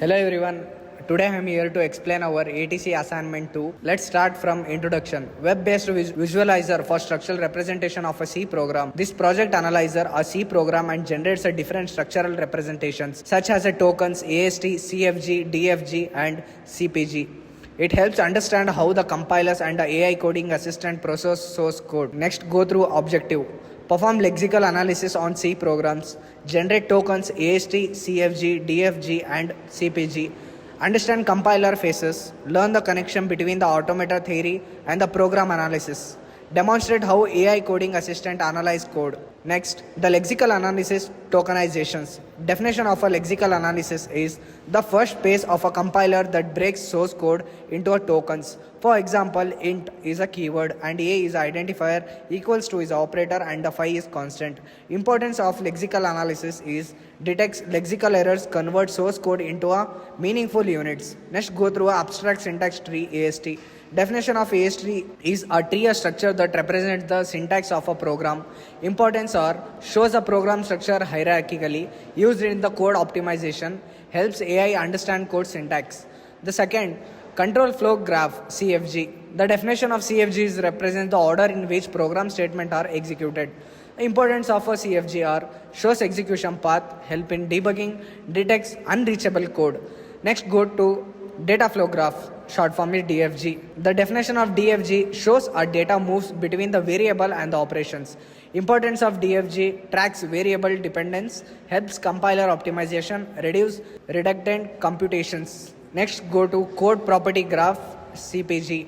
Hello everyone. Today I am here to explain our ATC assignment 2. Let's start from introduction. Web-based visualizer for structural representation of a C program. This project analyzer a C program and generates a different structural representations such as a tokens AST, CFG, DFG and CPG. It helps understand how the compilers and the AI coding assistant process source code. Next, go through objective. Perform lexical analysis on C programs, generate tokens AST, CFG, DFG, and CPG, understand compiler phases, learn the connection between the automata theory and the program analysis, demonstrate how AI coding assistant analyze code. Next, the lexical analysis tokenizations. Definition of a lexical analysis is the first phase of a compiler that breaks source code into a tokens. For example, int is a keyword and a is identifier equals to is operator and the phi is constant. Importance of lexical analysis is detects lexical errors, convert source code into a meaningful units. Next, go through a abstract syntax tree AST. Definition of AST is a tree structure that represents the syntax of a program. Importance are shows the program structure hierarchically, used in the code optimization, helps AI understand code syntax. The second, control flow graph CFG. The definition of CFG is represents the order in which program statements are executed. The importance of a CFG are shows execution path, help in debugging, detects unreachable code. Next, go to data flow graph, short form is DFG. The definition of DFG shows our data moves between the variable and the operations. Importance of DFG tracks variable dependence, helps compiler optimization, reduce redundant computations. Next, go to code property graph CPG.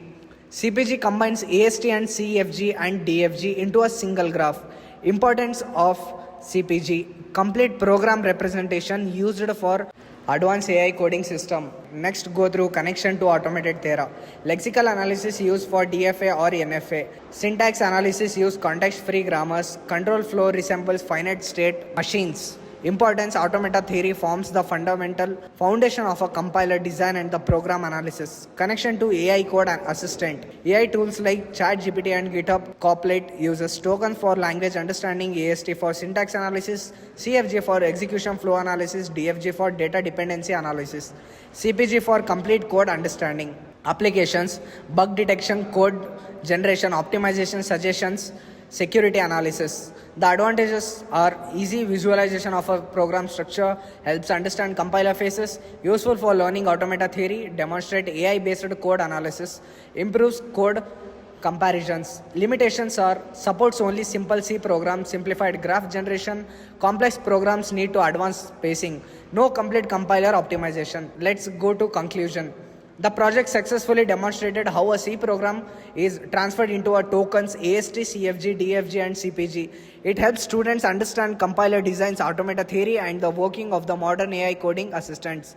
CPG combines AST and CFG and DFG into a single graph. Importance of CPG complete program representation used for advanced AI coding system. Next, go through connection to automated theory. Lexical analysis used for DFA or NFA. Syntax analysis use context-free grammars. Control flow resembles finite state machines. Importance automata theory forms the fundamental foundation of a compiler design and the program analysis. Connection to AI code and assistant. AI tools like ChatGPT and GitHub Copilot uses tokens for language understanding, AST for syntax analysis, CFG for execution flow analysis, DFG for data dependency analysis, CPG for complete code understanding. Applications, bug detection, code generation, optimization suggestions, security analysis. The advantages are easy visualization of a program structure, helps understand compiler phases, useful for learning automata theory, demonstrate AI-based code analysis, improves code comparisons. Limitations are supports only simple C programs, simplified graph generation, complex programs need to advanced spacing, no complete compiler optimization. Let's go to conclusion. The project successfully demonstrated how a C program is transferred into a tokens AST, CFG, DFG and CPG. It helps students understand compiler designs, automata theory and the working of the modern AI coding assistants.